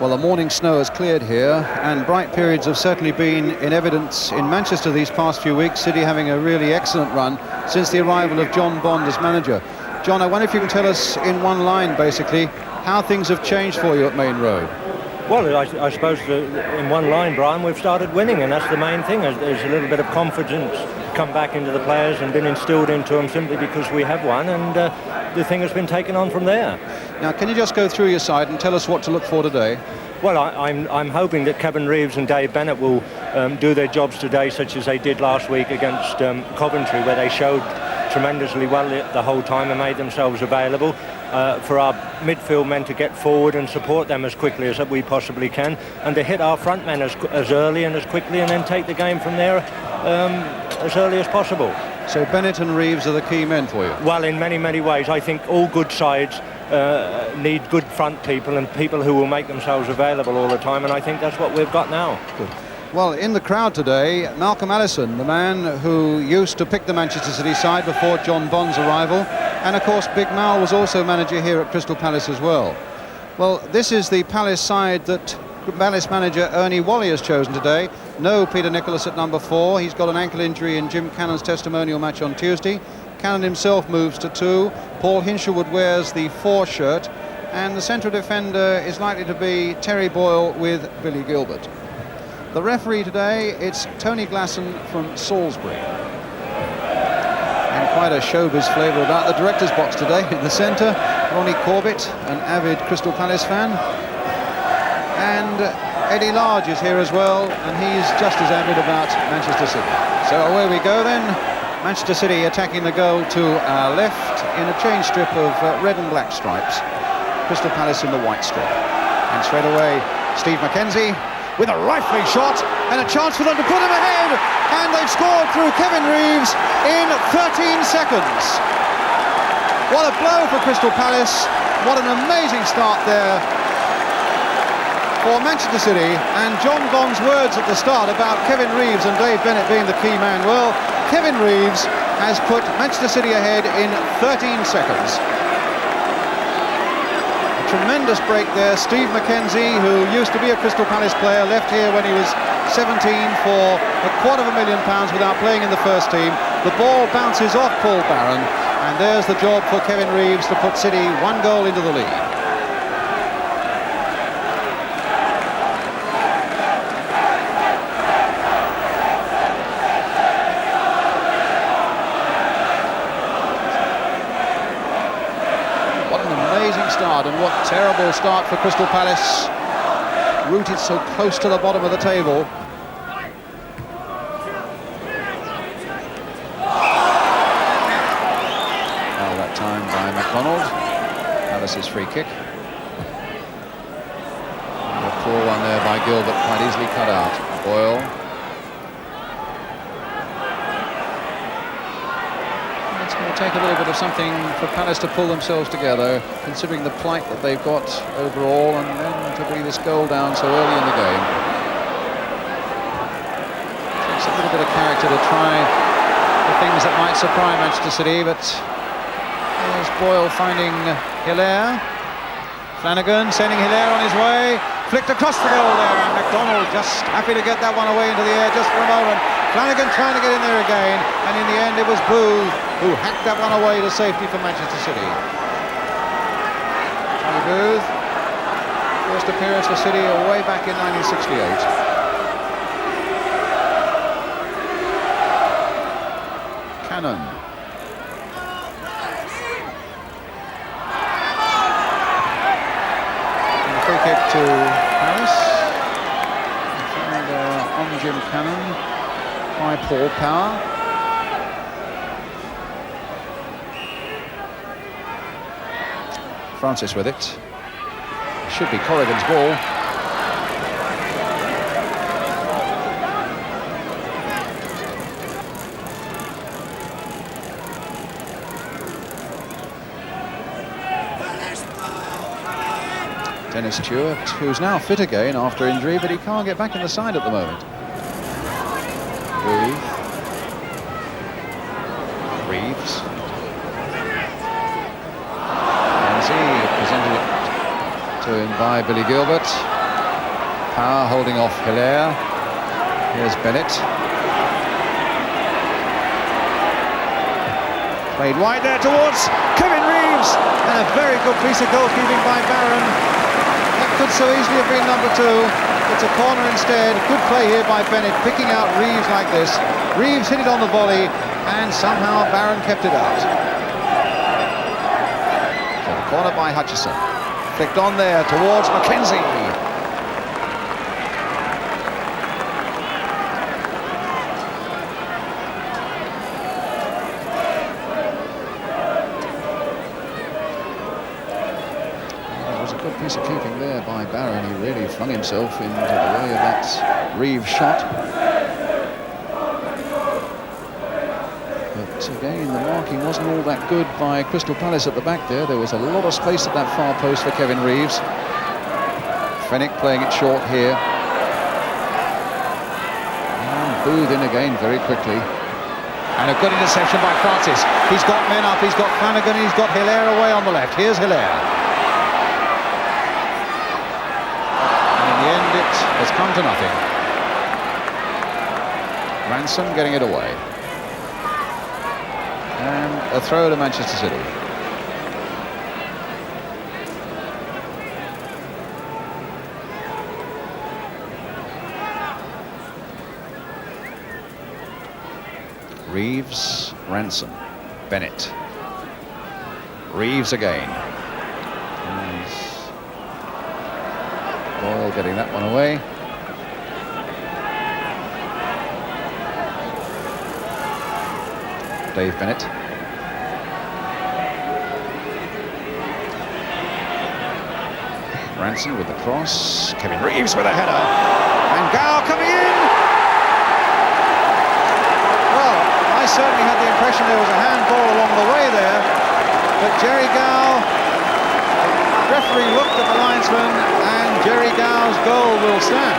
Well, the morning snow has cleared here, and bright periods have certainly been in evidence in Manchester these past few weeks. City having a really excellent run since the arrival of John Bond as manager. John, I wonder if you can tell us in one line, basically, how things have changed for you at Main Road. Well, I suppose in one line, Brian, we've started winning, and that's the main thing. There's a little bit of confidence come back into the players and been instilled into them simply because we have won, and the thing has been taken on from there. Now, can you just go through your side and tell us what to look for today? Well, I'm hoping that Kevin Reeves and Dave Bennett will do their jobs today, such as they did last week against Coventry, where they showed tremendously well the whole time and made themselves available for our midfield men to get forward and support them as quickly as we possibly can, and to hit our front men as early and as quickly, and then take the game from there as early as possible. So Bennett and Reeves are the key men for you? Well, in many, many ways. I think all good sides need good front people and people who will make themselves available all the time, and I think that's what we've got now. Good. Well, in the crowd today, Malcolm Allison, the man who used to pick the Manchester City side before John Bond's arrival, and of course Big Mal was also manager here at Crystal Palace as well. Well, this is the Palace side that Palace manager Ernie Whalley has chosen today. No Peter Nicholas at number 4. He's got an ankle injury in Jim Cannon's testimonial match on Tuesday. Cannon himself moves to 2. Paul Hinshelwood wears the 4 shirt, and the central defender is likely to be Terry Boyle with Billy Gilbert. The referee today, it's Tony Glasson from Salisbury. And quite a showbiz flavour about the director's box today. In the centre, Ronnie Corbett, an avid Crystal Palace fan. And Eddie Large is here as well, and he's just as avid about Manchester City. So away we go then. Manchester City attacking the goal to our left in a change strip of red and black stripes. Crystal Palace in the white strip. And straight away, Steve McKenzie with a rifling shot and a chance for them to put him ahead, and they've scored through Kevin Reeves in 13 seconds. What a blow for Crystal Palace. What an amazing start there for Manchester City. And John Bond's words at the start about Kevin Reeves and Dave Bennett being the key man. Well, Kevin Reeves has put Manchester City ahead in 13 seconds. Tremendous break there. Steve McKenzie, who used to be a Crystal Palace player, left here when he was 17 for £250,000 without playing in the first team. The ball bounces off Paul Barron, and there's the job for Kevin Reeves to put City 1 goal into the lead. And what terrible start for Crystal Palace, rooted so close to the bottom of the table. Oh, that time by MacDonald. Palace's free kick. And a poor one there by Gilbert, quite easily cut out. Boyle. It's going to take a little bit of something for Palace to pull themselves together, considering the plight that they've got overall, and then to be this goal down so early in the game. Takes a little bit of character to try the things that might surprise Manchester City, but there's Boyle finding Hilaire. Flanagan sending Hilaire on his way, flicked across the goal there, and MacDonald just happy to get that one away into the air just for a moment. Flanagan trying to get in there again, and in the end it was Booth who hacked that one away to safety for Manchester City. Johnny Booth, first appearance for City way back in 1968. Cannon. And a free kick to Palace. And on Jim Cannon by Paul Power. Francis with it. Should be Corrigan's ball. Dennis Stewart, who's now fit again after injury, but he can't get back in the side at the moment. Reeves. Presented it to him by Billy Gilbert. Power holding off Hilaire. Here's Bennett. Played wide there towards Kevin Reeves, and a very good piece of goalkeeping by Barron. That could so easily have been number 2. It's a corner instead. Good play here by Bennett, picking out Reeves like this. Reeves hit it on the volley, and somehow Barron kept it out. So the corner by Hutchison. Flicked on there towards Mackenzie. Piece of keeping there by Barron. He really flung himself into the way of that Reeves shot. But again, the marking wasn't all that good by Crystal Palace at the back there. There was a lot of space at that far post for Kevin Reeves. Fenwick playing it short here. And Booth in again very quickly. And a good interception by Francis. He's got men up, he's got Flanagan, he's got Hilaire away on the left. Here's Hilaire. It has come to nothing. Ransom getting it away. And a throw to Manchester City. Reeves, Ransom, Bennett. Reeves again. Boyle getting that one away. Dave Bennett. Ranson with the cross. Kevin Reeves with a header. And Gow coming in. Well, I certainly had the impression there was a handball along the way there. But Jerry Gow, referee looked at the linesman, and Jerry Gow's goal will stand.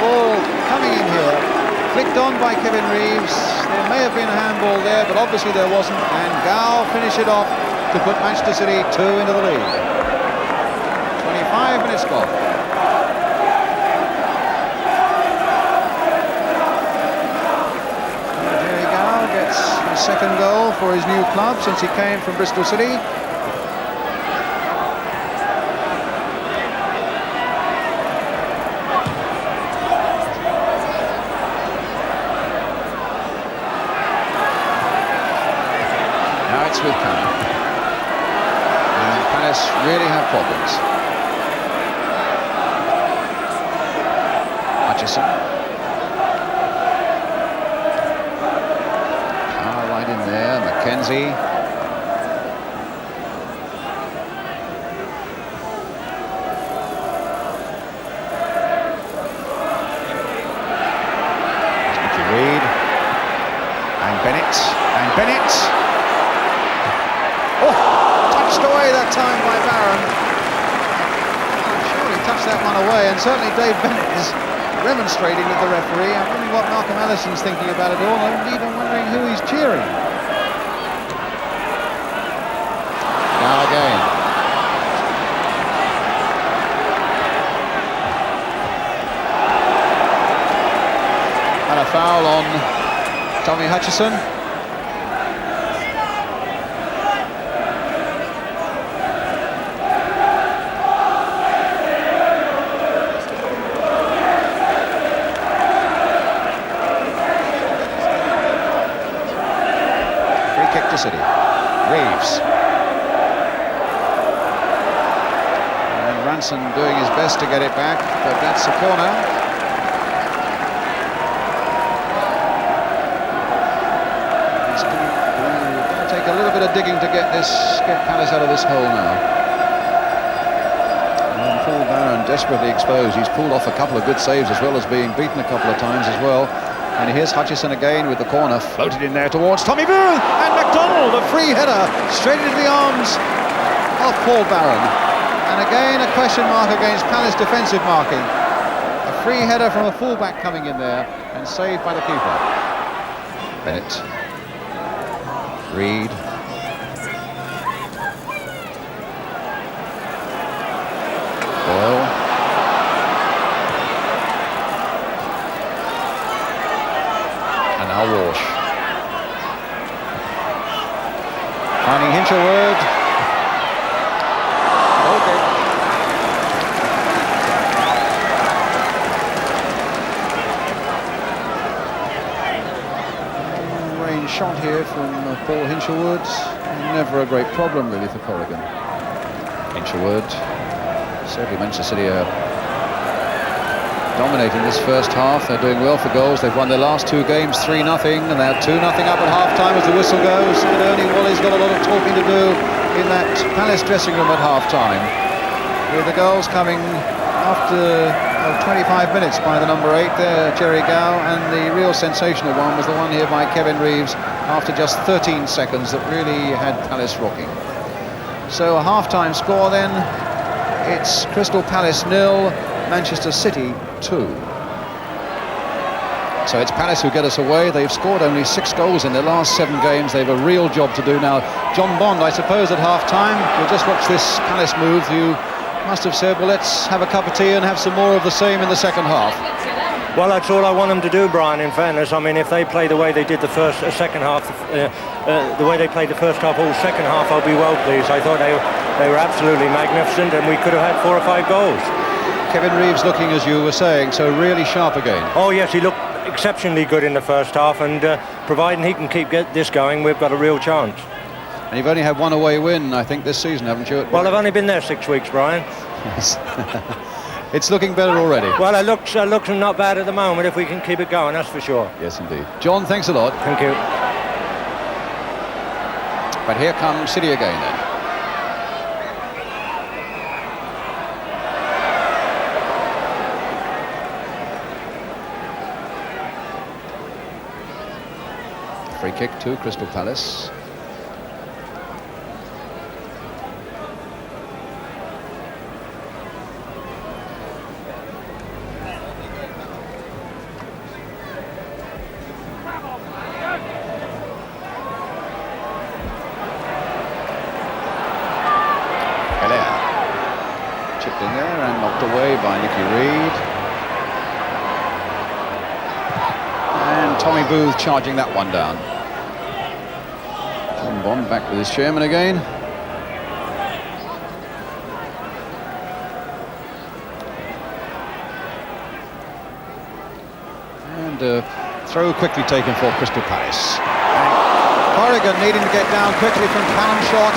Ball coming in here, flicked on by Kevin Reeves. There may have been a handball there, but obviously there wasn't, and Gow finished it off to put Manchester City 2 into the lead. 25 minutes gone. Jerry Gow gets his second goal for his new club since he came from Bristol City. With Cannon. And Palace really have problems. Hutchison. Power right in there. Mackenzie. Mickey Reed. And Bennett. And Bennett. Touched away that time by Barron. I'm sure he touched that one away, and certainly Dave Bennett is remonstrating with the referee. I'm wondering what Malcolm Allison's thinking about it all. I'm even wondering who he's cheering. Now again. And a foul on Tommy Hutchison. City. Reeves. And Ranson doing his best to get it back, but that's a corner. It's going to take a little bit of digging to get Palace out of this hole now. And Paul Barron desperately exposed. He's pulled off a couple of good saves as well as being beaten a couple of times as well. And here's Hutchison again with the corner, floated in there towards Tommy Booth, and MacDonald, a free header, straight into the arms of Paul Barron. And again, a question mark against Palace defensive marking. A free header from a fullback coming in there, and saved by the keeper. Bennett. Reed. Boyle. Hinchelwood. Okay. Range shot here from Paul Hinchelwood. Never a great problem really for Corrigan. Hinchelwood. Certainly Manchester City are dominating this first half. They're doing well for goals. They've won their last 2 games 3-0, and they're 2-0 up at half-time as the whistle goes. And Ernie Wally's got a lot of talking to do in that Palace dressing room at half-time. With the goals coming after 25 minutes by the number 8 there, Jerry Gow, and the real sensational one was the one here by Kevin Reeves after just 13 seconds that really had Palace rocking. So a half-time score then. It's Crystal Palace 0, Manchester City 2. So it's Palace who get us away. They've scored only 6 goals in their last 7 games. They have a real job to do now. John Bond, I suppose, at half-time, you'll just watch this Palace move. You must have said, well, let's have a cup of tea and have some more of the same in the second half. Well, that's all I want them to do, Brian, in fairness. I mean, if they play the way they did the second half, the way they played the first half, all second half, I'll be well pleased. I thought they were absolutely magnificent, and we could have had 4 or 5 goals. Kevin Reeves looking, as you were saying, so really sharp again. Oh, yes, he looked exceptionally good in the first half, and providing he can keep this going, we've got a real chance. And you've only had 1 away win, I think, this season, haven't you? Well, I've only been there 6 weeks, Brian. Yes. It's looking better already. Well, it looks not bad at the moment if we can keep it going, that's for sure. Yes, indeed. John, thanks a lot. Thank you. But here comes City again then. Free kick to Crystal Palace. Chipped in there and knocked away by Nicky Reed. And Tommy Booth charging that one down. John Bond back with his chairman again. And throw quickly taken for Crystal Palace. And Corrigan needing to get down quickly from Callum shot.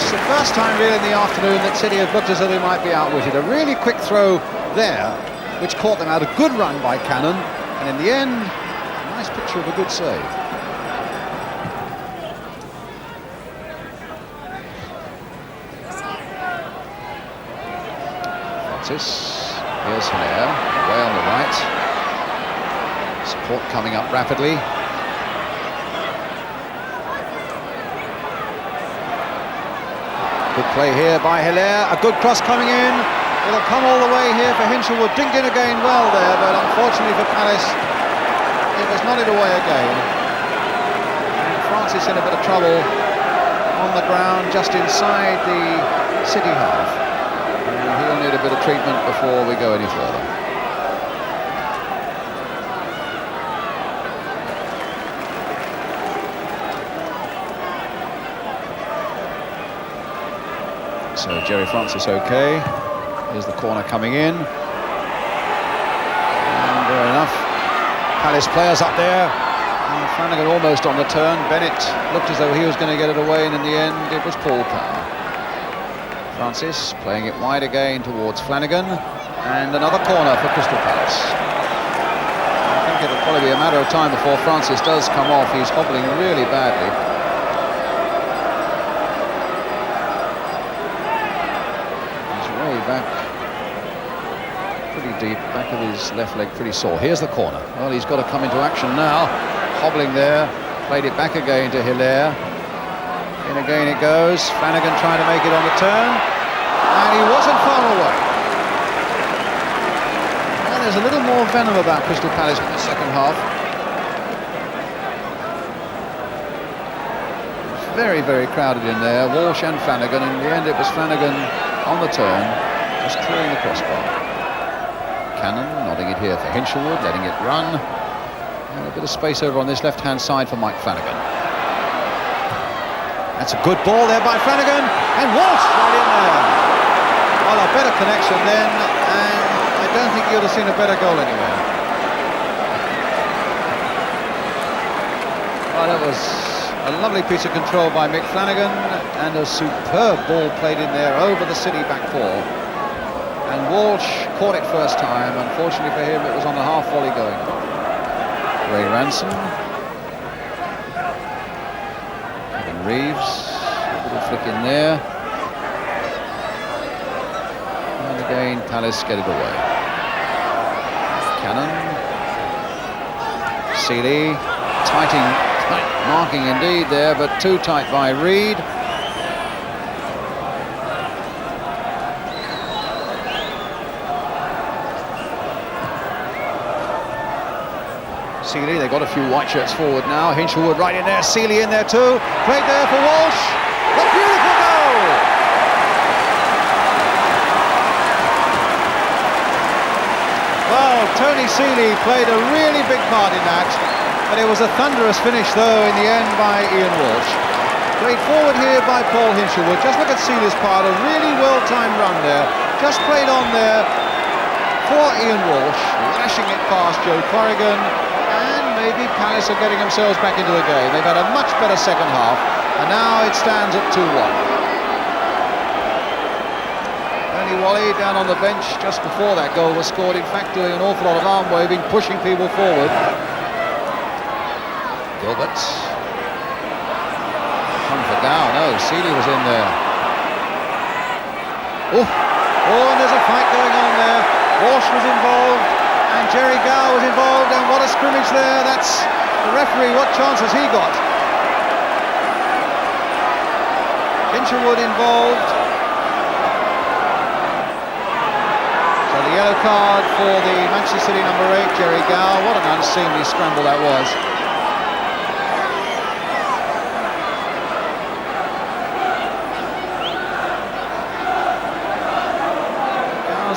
It's the first time really in the afternoon that City have looked as though they might be outwitted. A really quick throw there, which caught them out. A good run by Cannon, and in the end, a nice picture of a good save. Francis, here's Hilaire, way on the right. Support coming up rapidly. Good play here by Hilaire, a good cross coming in. It'll come all the way here for Hinchelwood. Dinged in again well there, but unfortunately for Palace, it was nodded away again. And Francis in a bit of trouble on the ground just inside the City half. And he'll need a bit of treatment before we go any further. So Jerry Francis okay. Here's the corner coming in. And fair enough. Palace players up there. And Flanagan almost on the turn. Bennett looked as though he was going to get it away, and in the end it was Paul Power. Francis playing it wide again towards Flanagan. And another corner for Crystal Palace. I think it'll probably be a matter of time before Francis does come off. He's hobbling really badly. Back pretty deep, back of his left leg pretty sore. Here's the corner. Well, he's got to come into action now. Hobbling there, played it back again to Hilaire. In again it goes. Flanagan trying to make it on the turn, and he wasn't far away. Well, there's a little more venom about Crystal Palace in the second half. It's very, very crowded in there. Walsh and Flanagan. In the end, it was Flanagan on the turn, just clearing the crossbar. Cannon nodding it here for Hinchelwood, letting it run. And a bit of space over on this left-hand side for Mike Flanagan. That's a good ball there by Flanagan, and Walsh right in there. Well, a better connection then, and I don't think you'd have seen a better goal anywhere. Well, that was a lovely piece of control by Mick Flanagan, and a superb ball played in there over the City back four. And Walsh caught it first time. Unfortunately for him, it was on the half volley going. Ray Ransom. Kevin Reeves. A little flick in there. And again, Palace get it away. Cannon. Seeley. Tight marking indeed there, but too tight by Reed. Seeley, they've got a few white shirts forward now. Hinshelwood right in there, Seeley in there too. Played there for Walsh. A beautiful goal! Well, Tony Seeley played a really big part in that. But it was a thunderous finish though in the end by Ian Walsh. Played forward here by Paul Hinshelwood. Just look at Seeley's part, a really well-timed run there. Just played on there for Ian Walsh, lashing it past Joe Corrigan. Maybe Palace are getting themselves back into the game. They've had a much better second half, and now it stands at 2-1. Tony Wally down on the bench just before that goal was scored, in fact doing an awful lot of arm waving, pushing people forward. Gilbert. Come for Gow, no, Seeley was in there. Oh, and there's a fight going on there. Walsh was involved. And Jerry Gow was involved, and what a scrimmage there. That's the referee, what chance has he got? Hinshelwood involved. So the yellow card for the Manchester City number 8, Jerry Gow. What an unseemly scramble that was.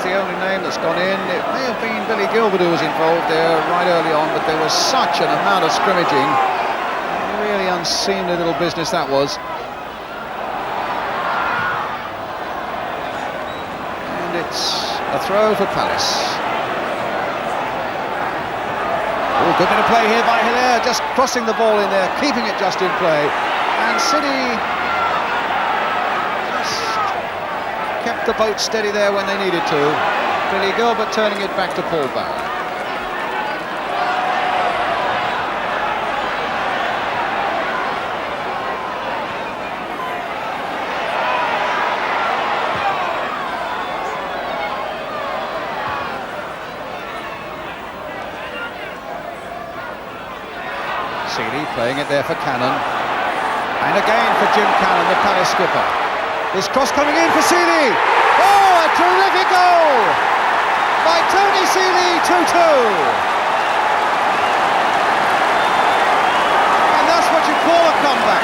The only name that's gone in. It may have been Billy Gilbert who was involved there right early on, but there was such an amount of scrimmaging. Really unseemly little business that was. And it's a throw for Palace. Oh, good bit of play here by Hilaire, just crossing the ball in there, keeping it just in play. And City kept the boat steady there when they needed to. Billy Gilbert turning it back to Paul Barron. Seeley playing it there for Cannon. And again for Jim Cannon, the Palace skipper. This cross coming in for Seeley. Oh, a terrific goal by Tony Seeley, 2-2. And that's what you call a comeback.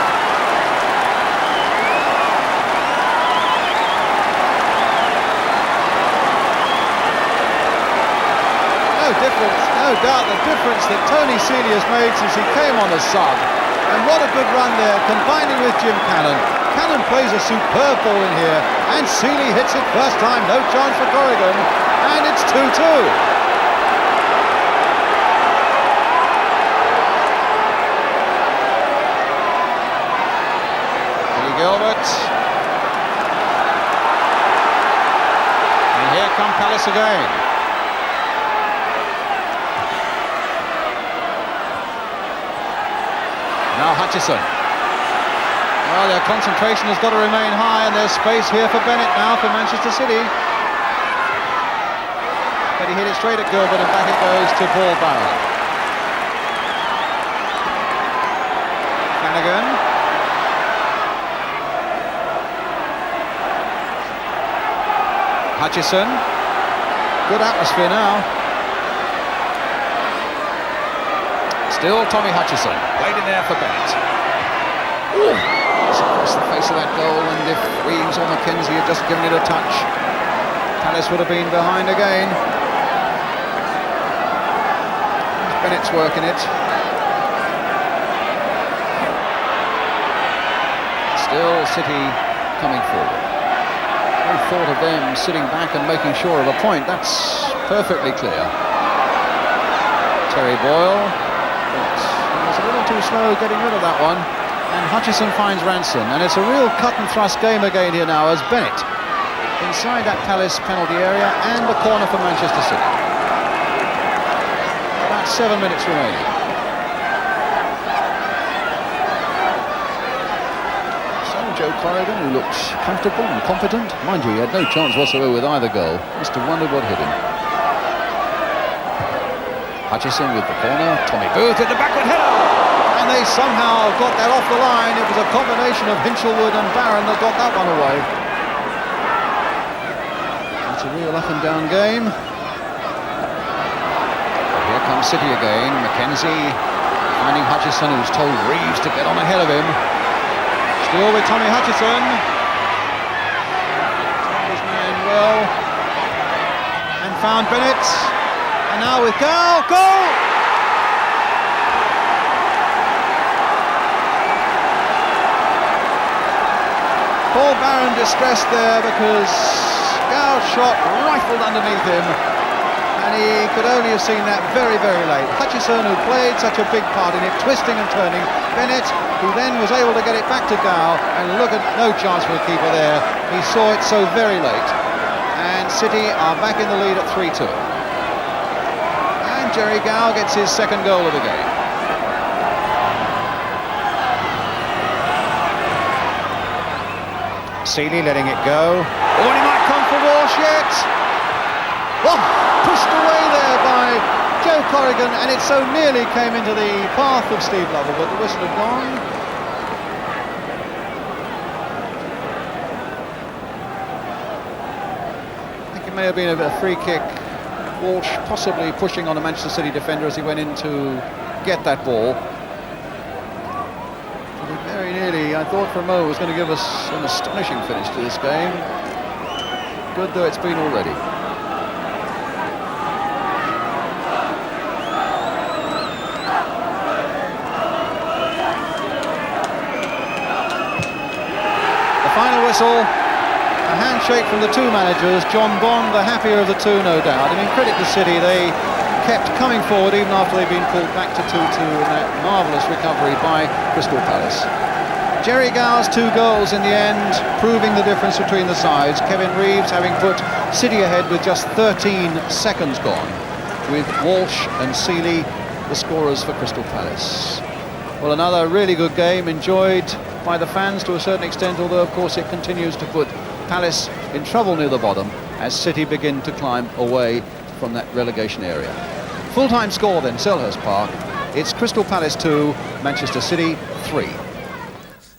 No doubt the difference that Tony Seeley has made since he came on as sub. And what a good run there, combining with Jim Cannon. Cannon plays a superb ball in here, and Seeley hits it first time, no chance for Corrigan, and it's 2-2. Billy Gilbert. And here come Palace again. Now Hutchison. Well, their concentration has got to remain high, and there's space here for Bennett now for Manchester City. But he hit it straight at Gilbert, and back it goes to Paul Barron. Flanagan. Hutchison. Good atmosphere now. Still Tommy Hutchison, played in there for Bennett. Ooh, it's across the face of that goal, and if Reeves or McKenzie had just given it a touch, Palace would have been behind again. Bennett's working it. Still City coming forward. No thought of them sitting back and making sure of a point. That's perfectly clear. Terry Boyle, but he was a little too slow getting rid of that one. And Hutchison finds Ranson. And it's a real cut and thrust game again here now as Bennett inside that Palace penalty area and a corner for Manchester City. About 7 minutes remaining. So Joe Corrigan, who looked comfortable and competent. Mind you, he had no chance whatsoever with either goal. Must have wondered what hit him. Hutchison with the corner. Tommy Booth with the backward header. And they somehow got that off the line. It was a combination of Hinchelwood and Barron that got that one away. It's a real up and down game. Here comes City again. Mackenzie finding Hutchison, who's told Reeves to get on ahead of him. Still with Tommy Hutchison. Timed his man well. And found Bennett. And now with Gow. Goal! Paul Barron distressed there because Gow's shot rifled underneath him, and he could only have seen that very, very late. Hutchison, who played such a big part in it, twisting and turning. Bennett, who then was able to get it back to Gow, and look at no chance for the keeper there. He saw it so very late. And City are back in the lead at 3-2. And Jerry Gow gets his second goal of the game. Seeley letting it go. Oh, and he might come for Walsh yet. Oh, pushed away there by Joe Corrigan, and it so nearly came into the path of Steve Lovell, but the whistle had gone. I think it may have been a free kick. Walsh possibly pushing on a Manchester City defender as he went in to get that ball. Very nearly, I thought for a moment, was going to give us an astonishing finish to this game. Good though it's been already. The final whistle, a handshake from the two managers. John Bond, the happier of the two, no doubt. I mean, credit to City, they kept coming forward even after they'd been pulled back to 2-2 in that marvellous recovery by Crystal Palace. Jerry Gow's two goals in the end, proving the difference between the sides. Kevin Reeves having put City ahead with just 13 seconds gone, with Walsh and Seeley the scorers for Crystal Palace. Well, another really good game, enjoyed by the fans to a certain extent, although of course it continues to put Palace in trouble near the bottom as City begin to climb away from that relegation area. Full-time score then, Selhurst Park. It's Crystal Palace 2, Manchester City 3.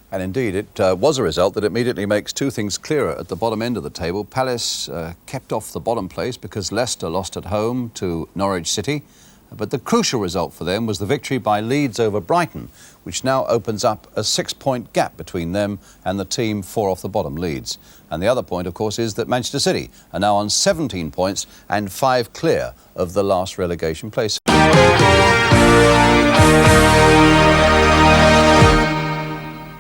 And indeed, it was a result that immediately makes two things clearer at the bottom end of the table. Palace kept off the bottom place because Leicester lost at home to Norwich City. But the crucial result for them was the victory by Leeds over Brighton, which now opens up a 6-point gap between them and the team 4 off the bottom, Leeds. And the other point, of course, is that Manchester City are now on 17 points and 5 clear of the last relegation place.